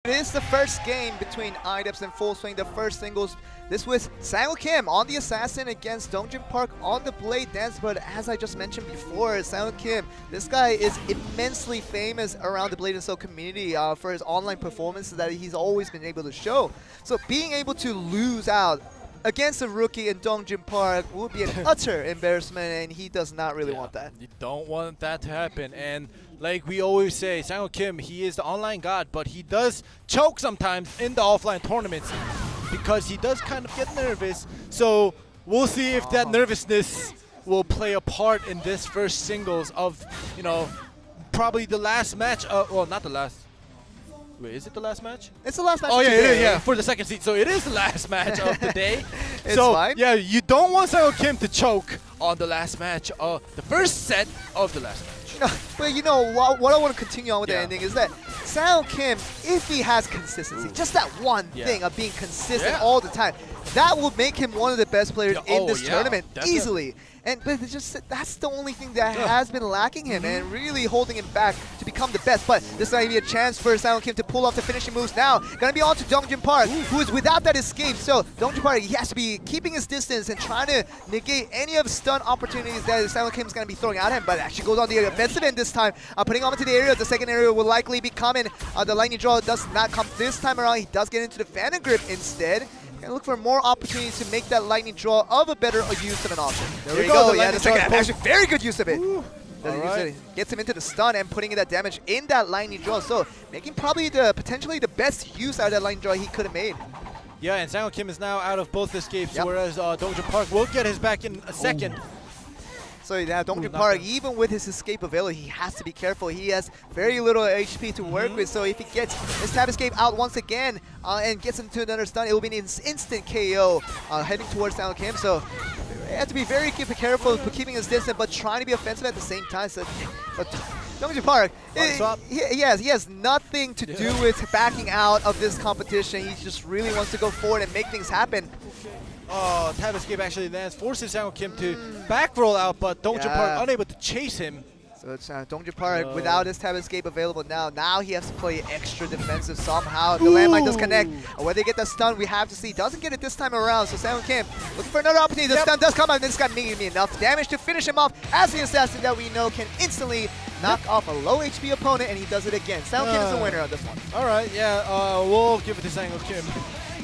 It is the first game between IDEPS and Full Swing, the first singles. This was Sang Kim on the Assassin against Dongjin Park on the Blade Dance. But as I just mentioned before, Sang Kim, this guy is immensely famous around the Blade and Soul community for his online performances that he's always been able to show. So being able to lose out against a rookie in Dongjin Park would be an utter embarrassment, and he does not really want that. You don't want that to happen. And like we always say, Sang Kim, he is the online god, but he does choke sometimes in the offline tournaments because he does kind of get nervous. So we'll see if that nervousness will play a part in this first singles of, you know, probably the last match. Well, not the last. Wait, is it the last match? It's the last match. Oh yeah, today. it is, yeah, for the second seed. So it is the last match of the day. It's so fine. yeah, you don't want Sang Kim to choke on the last match, the first set of the last match. But you know what I want to continue on with the ending is that Sang Kim, if he has consistency, just that one thing of being consistent all the time, that will make him one of the best players in this tournament easily. But it's just that's the only thing that has been lacking him and really holding him back to become the best. But this is going to be a chance for Sang Kim to pull off the finishing moves now. Going to be on to Dongjin Park, who is without that escape. So Dongjin Park, he has to be keeping his distance and trying to negate any of the stun opportunities that Sang Kim is going to be throwing at him. But actually goes on the offensive end this time, putting him into the area. The second area will likely be coming. The lightning draw does not come this time around. He does get into the Phantom Grip instead. And look for more opportunities to make that lightning draw of a better use of an option. There we go. Yeah, the second actually very good use of it. Gets him into the stun and putting in that damage in that lightning draw. So making probably potentially the best use out of that lightning draw he could have made. Yeah, and Sang Kim is now out of both escapes, whereas Dongjin Park will get his back in a second. So yeah, Dongjin Park, even with his escape available, he has to be careful. He has very little HP to work with, so if he gets his tab escape out once again and gets into another stun, it will be an instant KO heading towards Sang Kim. So he has to be very careful for keeping his distance, but trying to be offensive at the same time. So, but Dongjin Park, he has nothing to do with backing out of this competition. He just really wants to go forward and make things happen. Oh, tab escape actually lands, forces Sang Kim to back roll out, but Dongjin Park unable to chase him. So it's Dongjin Park without his tab escape available now. Now he has to play extra defensive somehow. The landmine does connect. Whether they get the stun, we have to see. Doesn't get it this time around. So Sang Kim looking for another opportunity. The stun does come out, and this guy making enough damage to finish him off as the assassin that we know can instantly knock off a low HP opponent, and he does it again. Sang Kim is the winner on this one. All right, we'll give it to Sang Kim.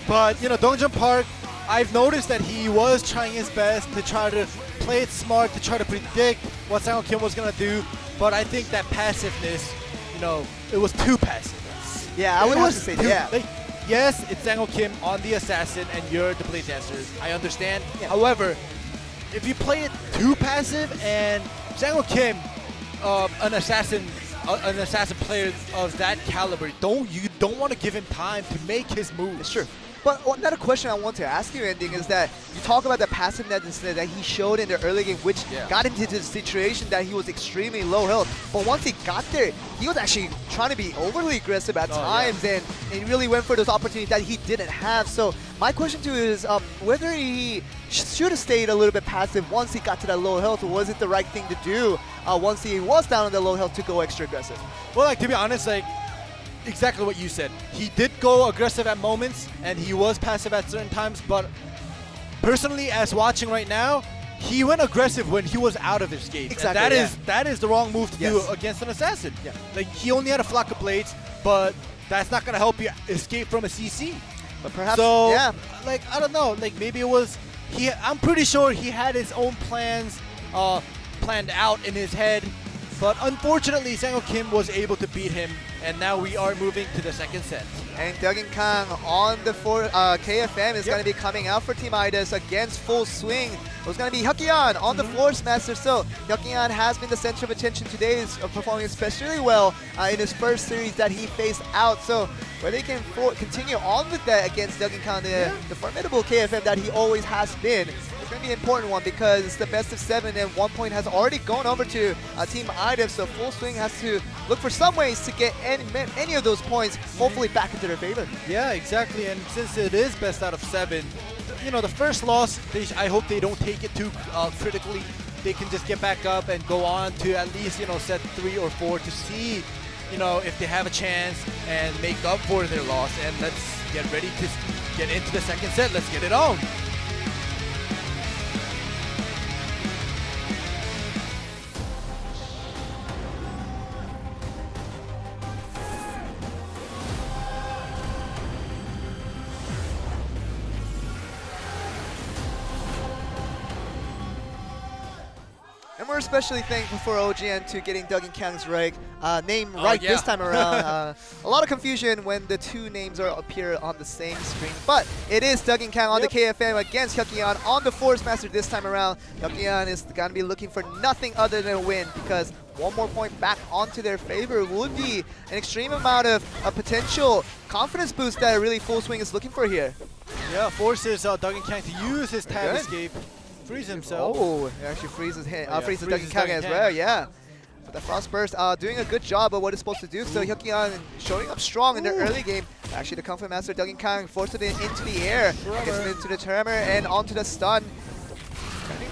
But you know, Dongjin Park, I've noticed that he was trying his best to try to play it smart, to try to predict what Sang Kim was going to do, but I think that passiveness, you know, it was too passive. Yeah, I would have to say that. Like, yes, it's Sang Kim on the Assassin and you're the Blade Dancer, I understand. However, if you play it too passive and Sang Kim, an assassin player of that caliber, you don't want to give him time to make his moves. It's true. But another question I want to ask you, Ending, is that you talk about the passiveness that he showed in the early game, which got him into the situation that he was extremely low health. But once he got there, he was actually trying to be overly aggressive at times, and he really went for those opportunities that he didn't have. So my question to you is whether he should have stayed a little bit passive once he got to that low health, or was it the right thing to do once he was down on the low health to go extra aggressive? Well, like, to be honest, like, exactly what you said. He did go aggressive at moments, and he was passive at certain times, but personally, as watching right now, he went aggressive when he was out of his escape. Exactly. And that is the wrong move to do against an assassin. Like, he only had a flock of blades, but that's not going to help you escape from a CC. But perhaps, like, I don't know, like, maybe it was, I'm pretty sure he had his own plans planned out in his head, but unfortunately, Sang Kim was able to beat him, and now we are moving to the second set. And Deogin Kang on the KFM is going to be coming out for Team IDEPS against Full Swing. It was going to be Hyukyeon on the Force Master. So Hyukyeon has been the center of attention today. Is performing especially well in his first series that he faced out. So whether he can continue on with that against Deogin Kang, the formidable KFM that he always has been, it's going to be an important one because it's the best of 7 and 1 point has already gone over to Team IDEPS. So Full Swing has to look for some ways to get any of those points hopefully back into their favor. Yeah, exactly. And since it is best out of 7, you know, the first loss, I hope they don't take it too critically. They can just get back up and go on to at least, you know, set 3 or 4 to see, you know, if they have a chance and make up for their loss. And let's get ready to get into the second set. Let's get it on. And we're especially thankful for OGN to getting Duggan Kang's name right this time around. A lot of confusion when the two names appear on the same screen. But it is Duggan Kang on the KFM against Hyukyeon on the Force Master this time around. Hyukyeon is going to be looking for nothing other than a win, because one more point back onto their favor would be an extreme amount of a potential confidence boost that really Full Swing is looking for here. Yeah, forces Duggan Kang to use his tab escape. Freeze himself. Oh, it actually freezes him. Freezes Duggan Kang as well, yeah. But the Frost Burst doing a good job of what it's supposed to do. So Hyukyeon showing up strong in the early game. Actually, the Confident Master Duggan Kang forced it into the air. Gets him into the Tremor and onto the stun.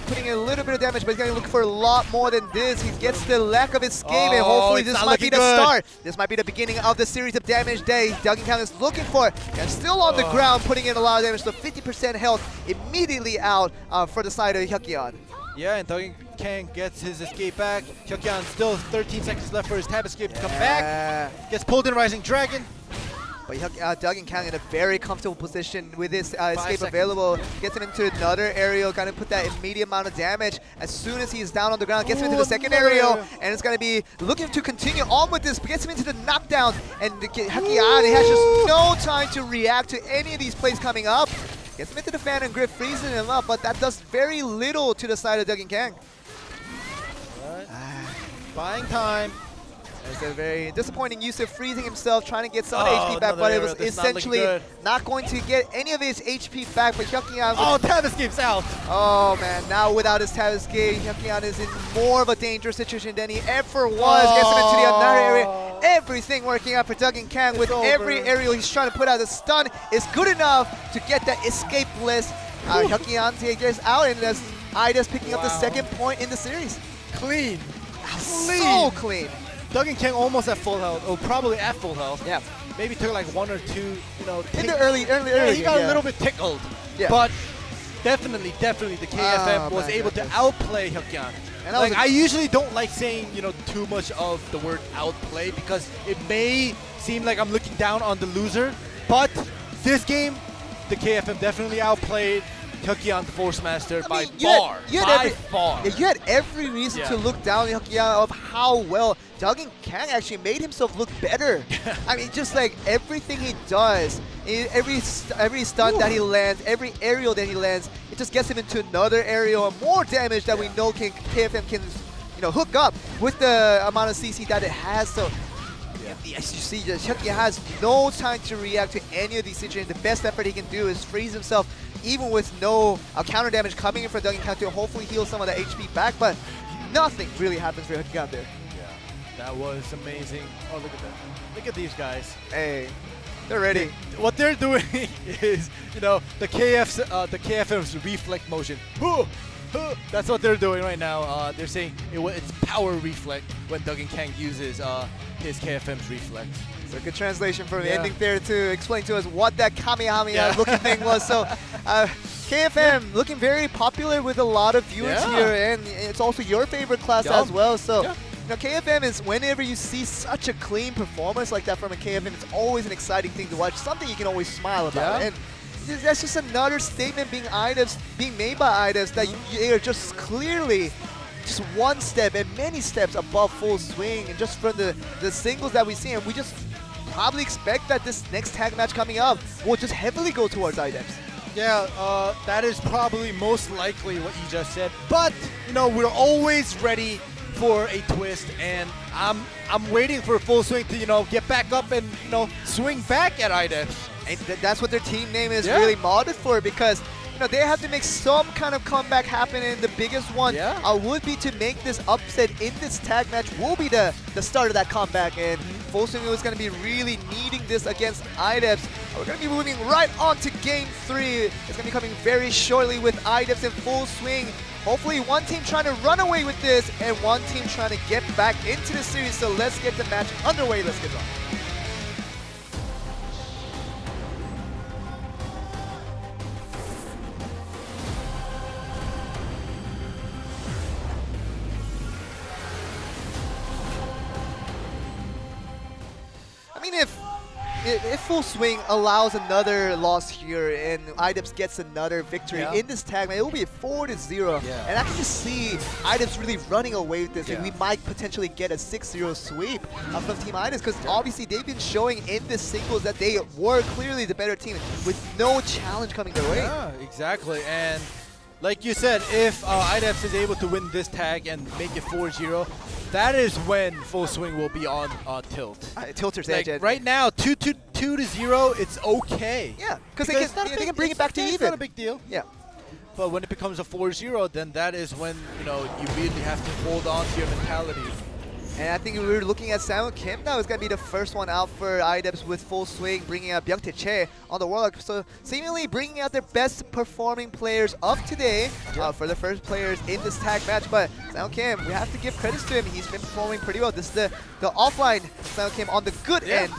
Putting in a little bit of damage, but he's going to look for a lot more than this. He gets the lack of escape, and hopefully this might be the start. This might be the beginning of the series of damage day Duggan Kang is looking for. And still on the ground, putting in a lot of damage, so 50% health immediately out for the side of Hyukyeon. Yeah, and Duggan Kang gets his escape back. Hyukyeon still 13 seconds left for his tab escape to come back. Gets pulled in Rising Dragon. But Duggan Kang in a very comfortable position with his escape available. Gets him into another aerial, gonna put that immediate amount of damage. As soon as he's down on the ground, gets him into the second aerial, and it's gonna be looking to continue on with this, but gets him into the knockdown. And Hyukyeon has just no time to react to any of these plays coming up. Gets him into the fan and grip, freezing him up, but that does very little to the side of Duggan Kang. Buying time. It's a very disappointing use of freezing himself, trying to get some HP back, but it was essentially not going to get any of his HP back. But Hyukyeon... tab escape's out! Oh man, now without his tab escape, Hyukyeon is in more of a dangerous situation than he ever was. Gets him into the another area. Everything working out for Duggan Kang with every aerial he's trying to put out. The stun is good enough to get that escape list. Hyukyeon takes out, and that's IDEPS picking up the second point in the series. Clean. So clean. Duggan Kang almost at full health, or probably at full health. Yeah. Maybe took like one or two, you know. In the early he got a little bit tickled. Yeah. But definitely the KFM was able to outplay Hyukyeon. And like, I usually don't like saying, you know, too much of the word outplay, because it may seem like I'm looking down on the loser. But this game, the KFM definitely outplayed Hyukyeon, the Force Master, by far. You had every reason to look down on Hyukyeon of how well Duggan Kang actually made himself look better. I mean, just like everything he does, every stun that he lands, every aerial that he lands, it just gets him into another aerial and more damage that we know KFM can, you know, hook up with the amount of CC that it has. So. Yes, you see, Hyukyeon has no time to react to any of these situations. The best effort he can do is freeze himself, even with no counter damage coming in from Duggan Kang to hopefully heal some of the HP back, but nothing really happens for Hyukyeon there. Yeah, that was amazing. Oh, look at that. Look at these guys. Hey, they're ready. What they're doing is, you know, the KFM's reflect motion. That's what they're doing right now. They're saying it's power reflect when Duggan Kang uses his KFM's reflex. So good translation from the ending there to explain to us what that Kamehameha looking thing was. So KFM looking very popular with a lot of viewers here, and it's also your favorite class as well. So you know, KFM is, whenever you see such a clean performance like that from a KFM, it's always an exciting thing to watch, something you can always smile about. And that's just another statement being made by IDEPS that you are just clearly just one step and many steps above Full Swing, and just from the singles that we see, and we just probably expect that this next tag match coming up will just heavily go towards IDEPS. Yeah, that is probably most likely what you just said, but you know, we're always ready for a twist, and I'm waiting for Full Swing to, you know, get back up and, you know, swing back at IDEPS. And that's what their team name is really modded for, because you know, they have to make some kind of comeback happen, and the biggest one would be to make this upset in this tag match will be the start of that comeback, and Full Swing is going to be really needing this against IDEPS. We're going to be moving right on to Game 3. It's going to be coming very shortly with IDEPS and Full Swing hopefully one team trying to run away with this and one team trying to get back into the series. So let's get the match underway. Let's get on. I mean, if Full Swing allows another loss here and IDEPS gets another victory in this tag, man, it will be 4-0. Yeah. And I can just see IDEPS really running away with this. Yeah. And we might potentially get a 6-0 sweep from Team IDEPS because obviously they've been showing in this singles that they were clearly the better team with no challenge coming their way. Yeah, exactly. And like you said, if IDEPS is able to win this tag and make it 4-0, that is when Full Swing will be on tilt. Tilter's Like edge. right now, 2-0, it's okay. Yeah, because they can bring it back to even. It's not a big deal. Yeah. But when it becomes a 4-0, then that is when you really have to hold on to your mentality. And I think we were looking at Sang Kim now is going to be the first one out for IDEPS with Full Swing, bringing out Byung-tae Che on the Warlock. So seemingly bringing out their best performing players of today for the first players in this tag match. But Sang Kim, we have to give credits to him. He's been performing pretty well. This is the offline Sang Kim on the good end.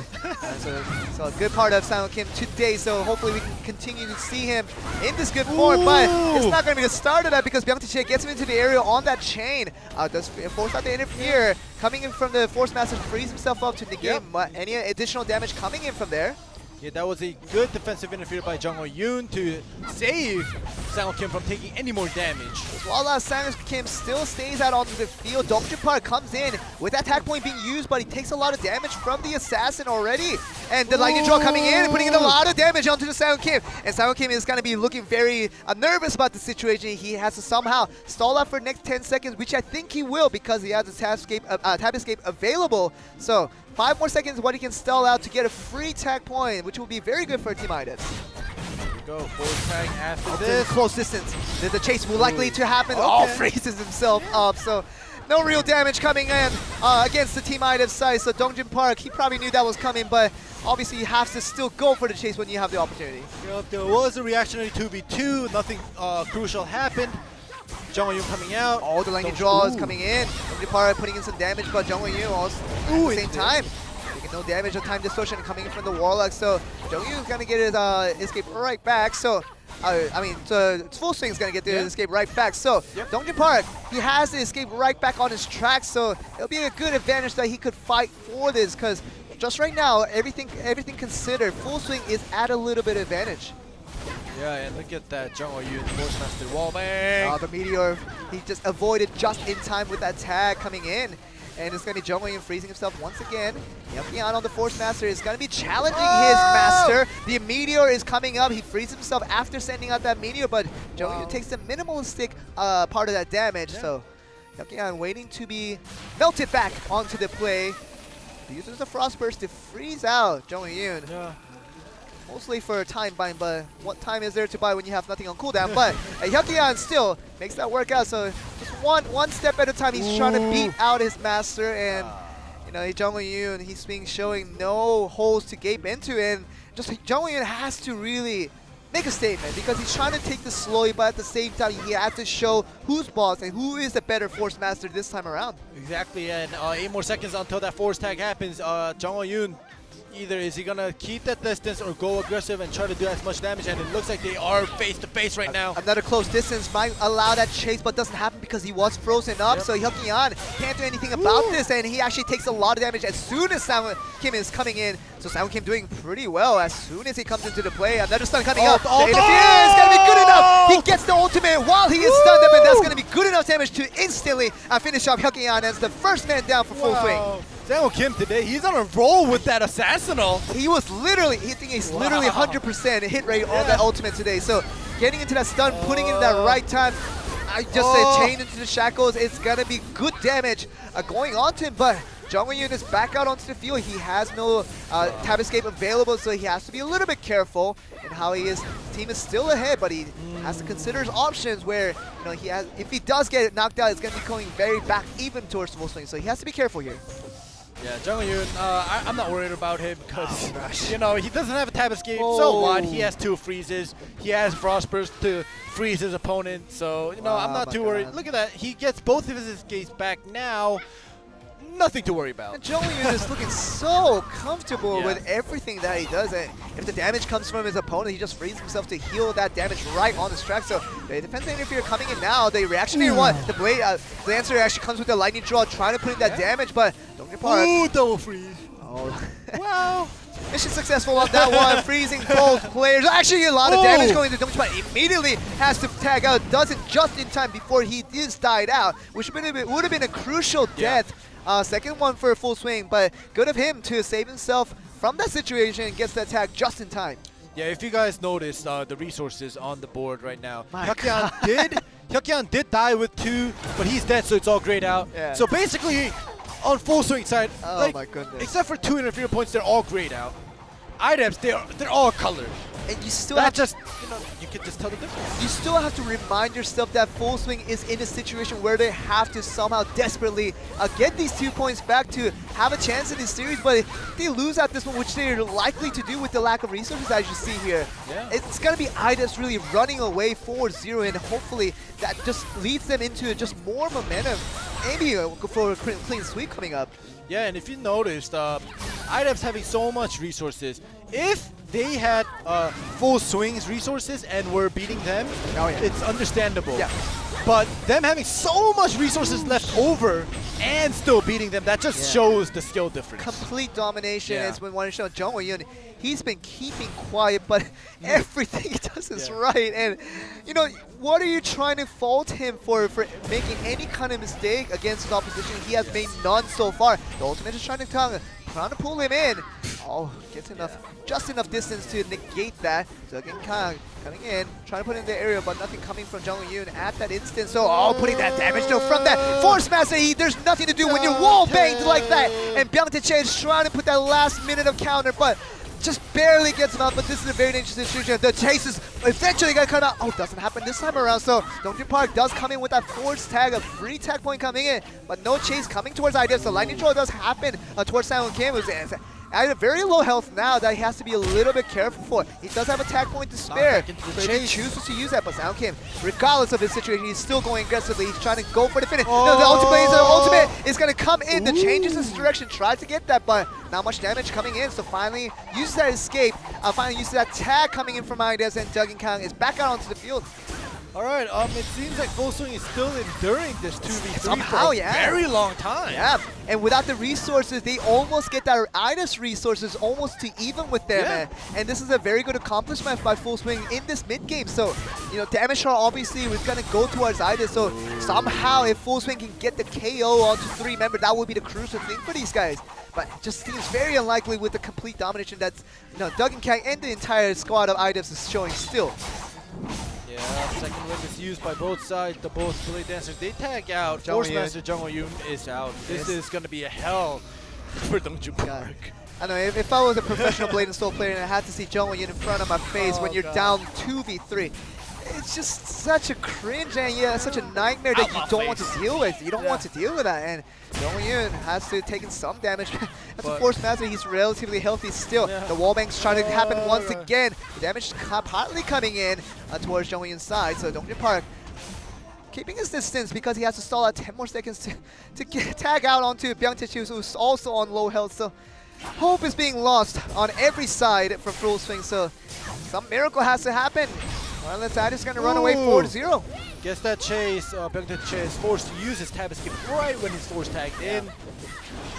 So a good part of Sang Kim today. So hopefully we can continue to see him in this good form. But it's not going to be the start of that because Byung-tae Che gets him into the area on that chain. Does force out to interfere. Coming in from the Force Master, frees himself up to negate any additional damage coming in from there. Yeah, that was a good defensive interference by Jung Ho-yoon to save Sang Kim from taking any more damage. While Sang Kim still stays out onto the field, Dongjin Park comes in with that attack point being used, but he takes a lot of damage from the assassin already. And the lightning draw coming in and putting in a lot of damage onto the Sang Kim. And Sang Kim is going to be looking very nervous about the situation. He has to somehow stall out for the next 10 seconds, which I think he will because he has a tab escape available. So 5 more seconds what he can stall out to get a free tag point, which will be very good for Team IDEPS. Go force tag after this. Close distance. The chase will likely to happen. Okay. Freezes himself up. So no real damage coming in against the Team IDEPS side. So Dongjin Park, he probably knew that was coming, but obviously you have to still go for the chase when you have the opportunity. There was a reactionary 2v2. Nothing crucial happened. Jung Ho-yoon coming out. All the lightning draws coming in. Dongjin Park putting in some damage, but Jung Ho-yoon also at the same time taking no damage of time distortion coming in from the Warlock. So Jung Ho-yoon is going to get his escape right back. So Full Swing is going to get the escape right back. So Dongjin Park, he has the escape right back on his track. So it'll be a good advantage that he could fight for this because just right now, everything considered, Full Swing is at a little bit of advantage. Yeah, and look at that Jung Ho-yoon Force Master wallbang. The Meteor, he just avoided just in time with that tag coming in. And it's going to be Jung Ho-yoon freezing himself once again. Yeon on the Force Master is going to be challenging his Master. The Meteor is coming up. He frees himself after sending out that Meteor, but Jung Ho-yoon takes the minimalistic part of that damage. So Yeon waiting to be melted back onto the play. He uses the Frost Burst to freeze out Jung Ho-yoon. Mostly for time buying, but what time is there to buy when you have nothing on cooldown? But Hyukyeon still makes that work out. So just one step at a time, he's trying to beat out his Master, and Jung Ho-yoon, he's being showing no holes to gape into, and just Jung Ho-yoon has to really make a statement because he's trying to take this slowly, but at the same time he has to show who's boss and who is the better Force Master this time around. Exactly, and 8 more seconds until that force tag happens. Jung Ho-yoon, either is he gonna keep that distance or go aggressive and try to do as much damage, and it looks like they are face to face right now. Another close distance might allow that chase, but doesn't happen because he was frozen up. So Hyukyeon can't do anything about this, and he actually takes a lot of damage as soon as Sang Kim is coming in. So Sang Kim doing pretty well as soon as he comes into the play. Another stun coming up. The interference is gonna be good enough. He gets the ultimate while he is stunned up, and that's gonna be good enough damage to instantly finish off Hyukyeon as the first man down for Full Swing. Sang Kim today, he's on a roll with that Assassinal. He was literally, he's literally 100% hit rate on that ultimate today. So getting into that stun, putting it in that right time, I just said chain into the shackles, it's gonna be good damage going on to him, but Jung Ho-yoon is back out onto the field. He has no tab escape available, so he has to be a little bit careful in how he is. The team is still ahead, but he has to consider his options where, he has, if he does get knocked out, it's gonna be going very back even towards Full Swing, so he has to be careful here. Yeah, Jung Yoon, I'm not worried about him because, you know, he doesn't have a tab escape. So what? He has 2 freezes. He has Frost Burst to freeze his opponent. So, you know, I'm not too worried. Look at that. He gets both of his escapes back now. Nothing to worry about. And Jung Yoon is looking so comfortable with everything that he does. And if the damage comes from his opponent, he just frees himself to heal that damage right on his track. So it depends on if you're coming in now. The reactionary one, the blade, the answer actually comes with the lightning draw, trying to put in that damage, but don't get part. Ooh, double freeze. Oh. Wow. Mission successful on that one, freezing both players. Actually, a lot of damage going to Dongchi, but immediately has to tag out. Does it just in time before he is died out, which would have been a crucial death. Second one for a full swing, but good of him to save himself from that situation and gets the attack just in time. Yeah, if you guys noticed the resources on the board right now, Hyukyeon did die with 2, but he's dead, so it's all grayed out. Yeah. So basically, on full swing side, my goodness. except for 2 interference points, they're all grayed out. IDEPS, they're all colored. And you still have just, you know, you can just tell the difference. You still have to remind yourself that Full Swing is in a situation where they have to somehow desperately get these 2 points back to have a chance in this series, but if they lose at this one, which they're likely to do with the lack of resources as you see here, it's going to be IDEPS really running away 4-0, and hopefully that just leads them into just more momentum, maybe for a clean sweep coming up. Yeah, and if you noticed, IDEPS having so much resources, if they had full swings resources and were beating them, it's understandable. Yeah. But them having so much resources left over and still beating them, that just shows the skill difference. Complete domination is when one show Jung Woo-yoon. He's been keeping quiet, but everything he does is right. And you know, what are you trying to fault him for making any kind of mistake against his opposition? He has made none so far. The ultimate is trying to pull him in. Oh, gets enough, just enough distance to negate that. So again, Kang coming in, trying to put in the area, but nothing coming from Jung Woo-yoon at that instant. So, putting that damage though from that Force Master. There's nothing to do when you're wall banged like that. And Byung-tae is trying to put that last minute of counter, but just barely gets him out. But this is a very dangerous situation. The chase is eventually going to cut out. Oh, doesn't happen this time around. So Dongju Park does come in with that force tag, a free tag point coming in, but no chase coming towards IDEPS. So lightning throw does happen towards Sang Kim. At a very low health now that he has to be a little bit careful for. He does have a tag point to spare, but he chooses to use that. But Sang Kim, regardless of his situation, he's still going aggressively. He's trying to go for the finish. No, the ultimate is going to come in. The changes his direction, tries to get that, but not much damage coming in. So finally uses that escape. Finally uses that tag coming in from IDEPS, and Duggan Kang is back out onto the field. Alright, it seems like Full Swing is still enduring this 2v3 somehow, for a very long time. Yeah, and without the resources, they almost get that IDEPS resources almost to even with them. And this is a very good accomplishment by Full Swing in this mid-game. So, you know, damage chart obviously was going to go towards IDEPS. So somehow if Full Swing can get the KO onto 3 members, that would be the crucial thing for these guys. But it just seems very unlikely with the complete domination that's, you know, Duggan Kang and the entire squad of IDEPS is showing still. Yeah, second wave is used by both sides. The both Blade Dancers, they tag out. Force Master Jung Woo-yoon is out. This is going to be a hell for Dongju Park. I know, if I was a professional Blade and Soul player and I had to see Jung Woo-yoon in front of my face when you're down 2v3, it's just such a cringe and such a nightmare that you don't want to deal with. You don't want to deal with that. And Jung Woo-yoon has to take in some damage. As a Force Master, he's relatively healthy still. The wallbang's trying to happen once again. The damage is partly coming in towards Jung Woo-yoon's side. So Dongju Park keeping his distance because he has to stall out 10 more seconds to tag out onto Byung-tae, who's also on low health. So hope is being lost on every side for Full Swing. So some miracle has to happen. Well, that's IDEPS going to run away 4-0. Guess that chase, Byung-tae is forced to use his tab escape right when he's force tagged in.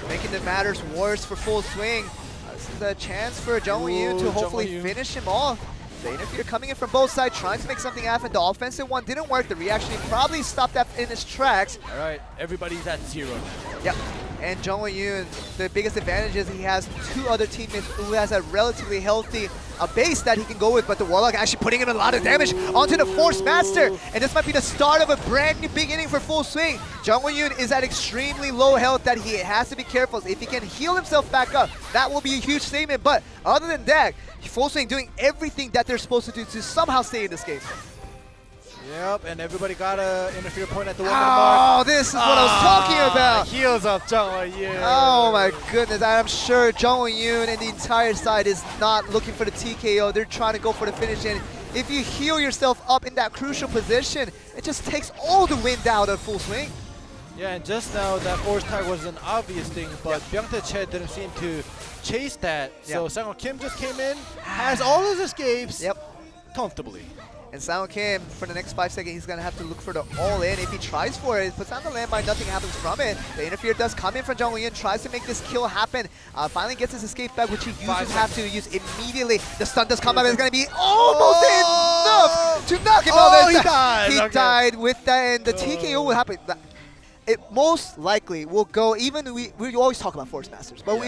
Making the matters worse for Full Swing. This is a chance for Jung Woo-yoon to hopefully finish him off. The interfere coming in from both sides, trying to make something happen. The offensive one didn't work. The reaction probably stopped that in his tracks. All right, everybody's at 0. Yep. And Jung Woo-yoon, the biggest advantage is he has 2 other teammates who has a relatively healthy base that he can go with, but the Warlock actually putting in a lot of damage onto the Force Master. And this might be the start of a brand new beginning for Full Swing. Jung Woo-yoon is at extremely low health that he has to be careful. If he can heal himself back up, that will be a huge statement. But other than that, Full Swing doing everything that they're supposed to do to somehow stay in this game. Yep, and everybody got a interfere point at the 1 minute mark. Oh, this is what I was talking about. Heels up, Jung Won-yoon. Oh my goodness, I'm sure Jung Won-yoon and the entire side is not looking for the TKO. They're trying to go for the finish, and if you heal yourself up in that crucial position, it just takes all the wind out of full swing. Yeah, and just now that force tag was an obvious thing, but Byung-tae Che didn't seem to chase that. So Sang-woo Kim just came in, has all his escapes comfortably. And Sang-woo Kim, for the next 5 seconds, he's going to have to look for the all-in. If he tries for it, puts on the landmine, nothing happens from it. The interfere does come in from Jung Won-yoon, tries to make this kill happen. Finally gets his escape back, which he uses have to use immediately. The stun does come up, and it's going to be almost enough to knock him out. He died. He died with that, and the TKO will happen. It most likely will go, even we always talk about Force Masters, but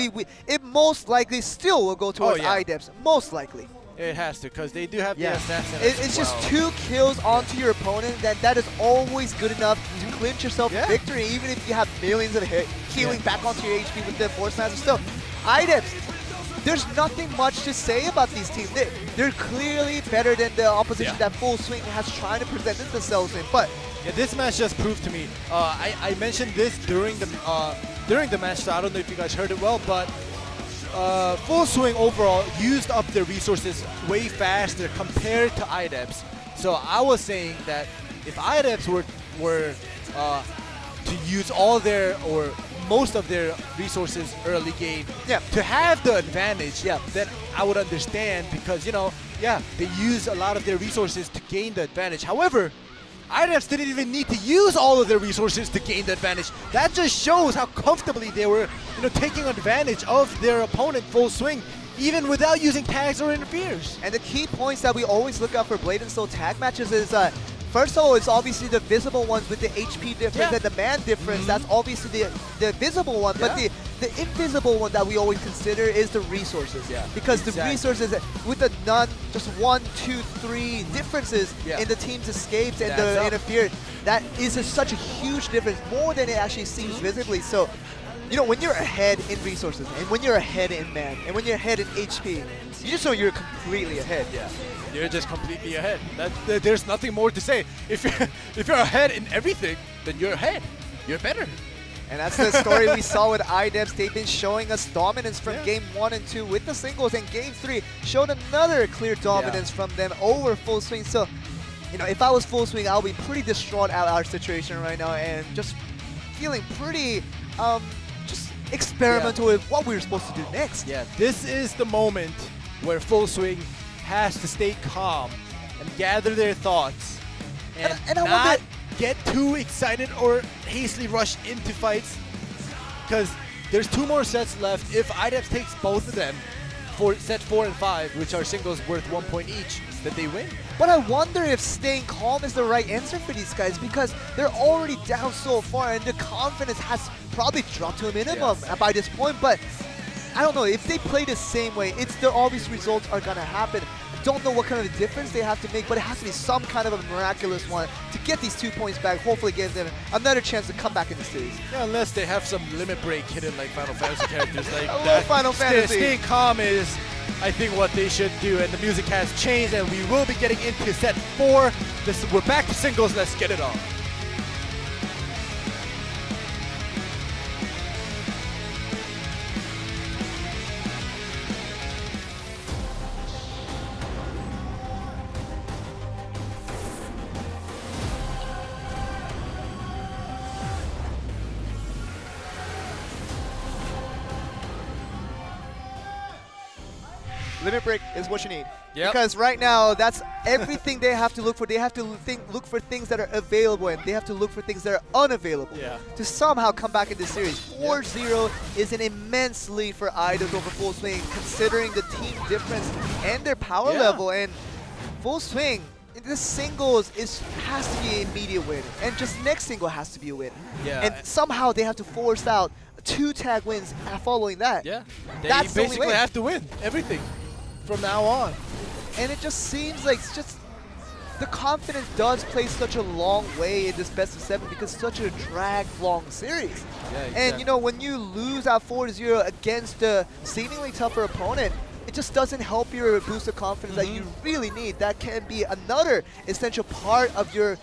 it most likely still will go towards IDEPS, most likely. It has to, because they do have the assassin. It's just 2 kills onto your opponent, that is always good enough to clinch yourself victory, even if you have millions of healing back onto your HP with the Force Master. Still, IDEPS, there's nothing much to say about these teams. They're clearly better than the opposition that Full Swing has tried to present themselves in, but this match just proved to me. I mentioned this during the match, so I don't know if you guys heard it well, but Full Swing overall used up their resources way faster compared to IDEPS. So I was saying that if IDEPS were to use all their or most of their resources early game to have the advantage, then I would understand, because they use a lot of their resources to gain the advantage. However, IDEPS didn't even need to use all of their resources to gain the advantage. That just shows how comfortably they were, taking advantage of their opponent Full Swing, even without using tags or interferes. And the key points that we always look out for Blade and Soul tag matches is, first of all, it's obviously the visible ones with the HP difference and the man difference. That's obviously the visible one, but the invisible one that we always consider is the resources. Because the resources, with the just 1, 2, 3 differences in the team's escapes and the interference, that is such a huge difference, more than it actually seems visibly. So, when you're ahead in resources, and when you're ahead in man, and when you're ahead in HP, you just know you're completely ahead. You're just completely ahead. There's nothing more to say. If you're ahead in everything, then you're ahead. You're better. And that's the story we saw with IDEPS. They've been showing us dominance from Game 1 and 2 with the singles, and Game 3 showed another clear dominance from them over Full Swing. So, if I was Full Swing, I'll be pretty distraught at our situation right now, and just feeling pretty just experimental with what we were supposed to do next. This is the moment where Full Swing has to stay calm and gather their thoughts and not get too excited or hastily rush into fights, because there's 2 more sets left. If IDEPS takes both of them for set 4 and 5, which are singles worth 1 point each, then they win. But I wonder if staying calm is the right answer for these guys, because they're already down so far and the confidence has probably dropped to a minimum by this point. But I don't know, if they play the same way, the obvious results are gonna happen. I don't know what kind of difference they have to make, but it has to be some kind of a miraculous one to get these 2 points back, hopefully give them another chance to come back in the series. Unless they have some limit break hidden like Final Fantasy characters like that. Final Fantasy. Staying calm is, I think, what they should do, and the music has changed, and we will be getting into set 4. We're back to singles, let's get it on. Limit break is what you need. Because right now, that's everything they have to look for. They have to look for things that are available, and they have to look for things that are unavailable to somehow come back in this series. 4-0 is an immense lead for IDEPS over Full Swing, considering the team difference and their power level. And Full Swing, the singles has to be an immediate win, and just next single has to be a win. And somehow they have to force out 2 tag wins following that. They That's basically have to win everything from now on. And it just seems like the confidence does play such a long way in this best of 7, because it's such a drag-long series. And when you lose out 4-0 against a seemingly tougher opponent, it just doesn't help your boost of confidence that you really need. That can be another essential part of your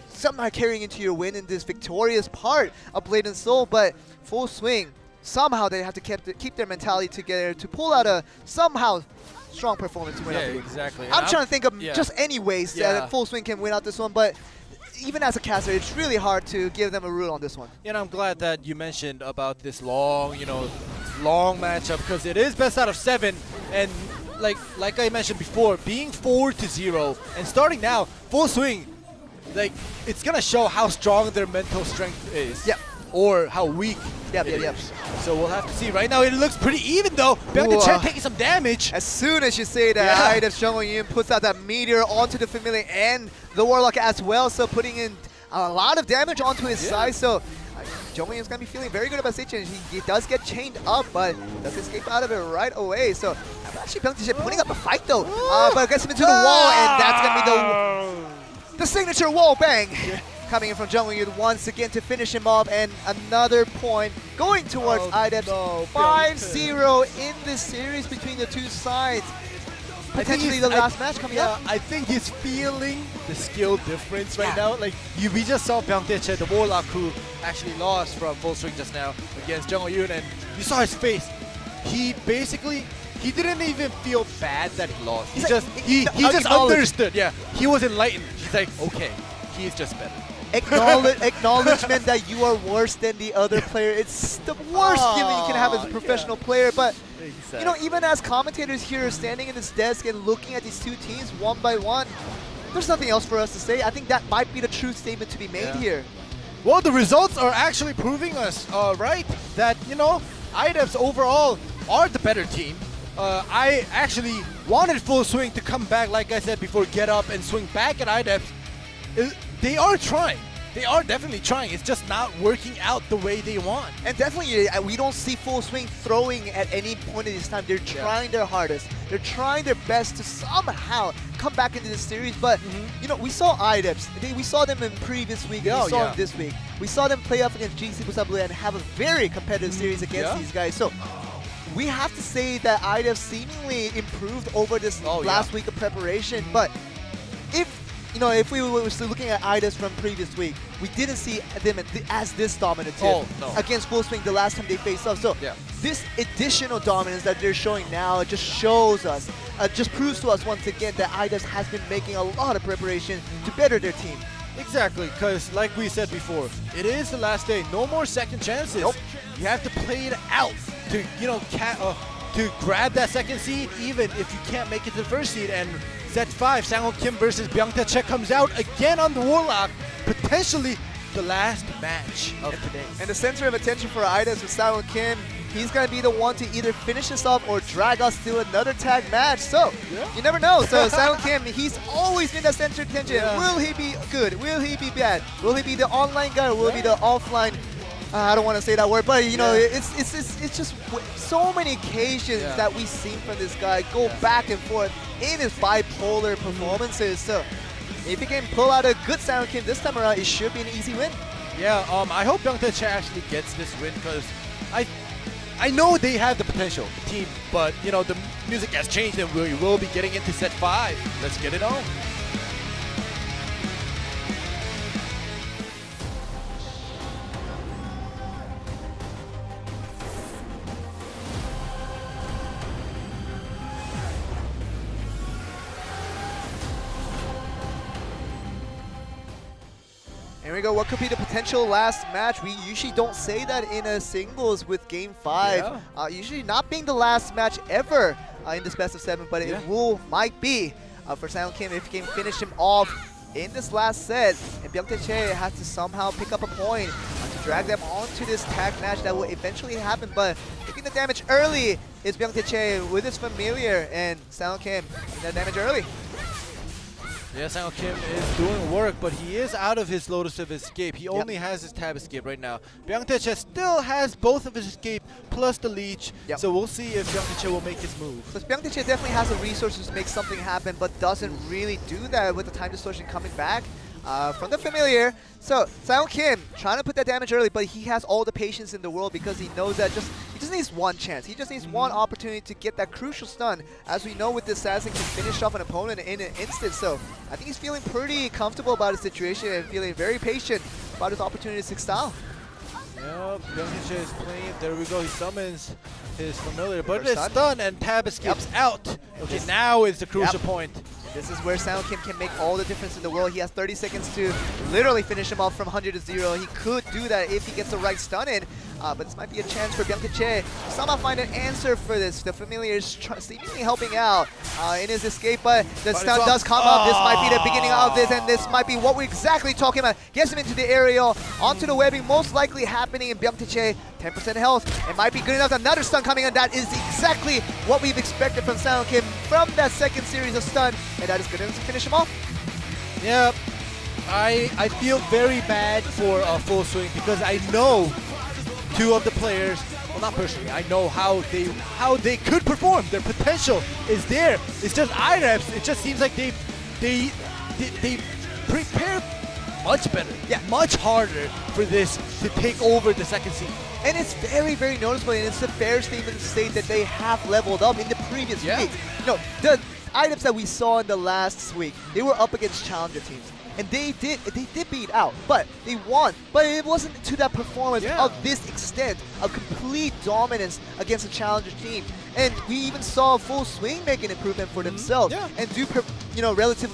somehow carrying into your win in this victorious part of blade&soul. But full swing, somehow they have to keep their mentality together to pull out a somehow strong performance to win out the game. Exactly. I'm trying to think of just any ways that full swing can win out this one, but even as a caster, it's really hard to give them a rule on this one. You know, I'm glad that you mentioned about this long, long matchup, because it is best out of 7, and like I mentioned before, being 4-0 and starting now full swing, like it's gonna show how strong their mental strength is. Yep. Or how weak. Yep. So we'll have to see. Right now it looks pretty even though. Byung-tae taking some damage. As soon as you say that, IDEPS Jungwon puts out that meteor onto the familiar and the warlock as well, so putting in a lot of damage onto his side. So Jungwon is gonna be feeling very good about situation. He does get chained up, but does escape out of it right away. So actually Byung-tae putting up a fight though, but gets him into the wall, and that's gonna be the signature wall bang. Coming in from Jungwon once again to finish him off, and another point going towards IDEPS. 5-0 in this series between the two sides. Potentially the last match coming up. I think he's feeling the skill difference right now. Like we just saw Byung-tae, the warlock who actually lost from full swing just now against Jungwon, and you saw his face. He didn't even feel bad that he lost. He just understood. Yeah, he was enlightened. He's like, okay, he's just better. Acknowledgement that you are worse than the other player. It's the worst feeling you can have as a professional player. But you know, even as commentators here standing in this desk and looking at these two teams one by one, there's nothing else for us to say. I think that might be the true statement to be made here. Well, the results are actually proving us right that IDEPS overall are the better team. I actually wanted full swing to come back, like I said before, get up and swing back at IDEPS. They are trying. They are definitely trying. It's just not working out the way they want. And definitely, we don't see full swing throwing at any point in this time. They're trying their hardest. They're trying their best to somehow come back into this series. But, we saw IDEPS. We saw them in previous week. We saw them this week. We saw them play off against GC Busan Blue and have a very competitive series against these guys. So we have to say that IDEPS seemingly improved over this last week of preparation. But if we were still looking at IDEPS from previous week, we didn't see them as this dominative against full swing the last time they faced off. So this additional dominance that they're showing now just shows us, just proves to us once again that IDEPS has been making a lot of preparation to better their team. Exactly, because like we said before, it is the last day. No more second chances. You have to play it out to to grab that second seed, even if you can't make it to the first seed. And set 5, Sang-Ho Kim versus Byung-tae comes out again on the warlock, potentially the last match of today. And the center of attention for IDEPS with Sang-Ho Kim, he's going to be the one to either finish this up or drag us to another tag match. So, you never know. So, Sang-Ho Kim, he's always been the center of attention. Will he be good? Will he be bad? Will he be the online guy or will he be the offline? I don't want to say that word, but it's just so many occasions that we've seen from this guy go back and forth in his bipolar performances. So if he can pull out a good Sang-Ho Kim this time around, it should be an easy win. Yeah, I hope Byung-tae actually gets this win, because I know they have the potential, the team, but the music has changed and we will be getting into set 5. Let's get it on. Here we go. What could be the potential last match? We usually don't say that in a singles with Game 5. Usually not being the last match ever in this best of 7, but it might be for Sang-Ho Kim if he can finish him off in this last set. And Byung-tae has to somehow pick up a point to drag them onto this tag match that will eventually happen. But taking the damage early is Byung-tae with his familiar, and Sang-Ho Kim taking that damage early. Yeah, Sang-Ho Kim is doing work, but he is out of his Lotus of Escape. He only has his Tab Escape right now. Byung-tae still has both of his Escape plus the Leech, so we'll see if Byung-tae will make his move. Because Byung-tae definitely has the resources to make something happen, but doesn't really do that with the time distortion coming back. from the familiar. So Sang Kim trying to put that damage early, but he has all the patience in the world because he knows that he just needs one chance. He just needs one opportunity to get that crucial stun. As we know with this assassin can finish off an opponent in an instant. So I think he's feeling pretty comfortable about his situation and feeling very patient about his opportunity to 6 style. Yep, Youngniche is playing. There we go. He summons his familiar, but it's stun and Tab escapes out. Okay, now is the crucial point. This is where Sang Kim can make all the difference in the world. He has 30 seconds to literally finish him off from 100 to 0. He could do that if he gets the right stun in, but this might be a chance for Youngniche to somehow find an answer for this. The familiar is seemingly helping out in his escape, but the stun does come up. This might be the beginning of this, and this might be what we're exactly talking about. Gets him into the aerial, onto the webbing, most likely happening in Youngniche. 10% health. It might be good enough. Another stun coming in. That is exactly what we've expected from Sang Kim from that second series of stun, and that is good enough to finish him off. Yep. I feel very bad for Full Swing because I know two of the players. Well, not personally. I know how they could perform. Their potential is there. It's just IDEPS. It just seems like they prepare much better, much harder for this to take over the second seed. And it's very, very noticeable, and it's a fair statement to say that they have leveled up in the previous week. You know, the items that we saw in the last week, they were up against challenger teams. And they did beat out, but they won. But it wasn't to that performance of this extent, of complete dominance against a challenger team. And we even saw Full Swing make an improvement for themselves and do, relatively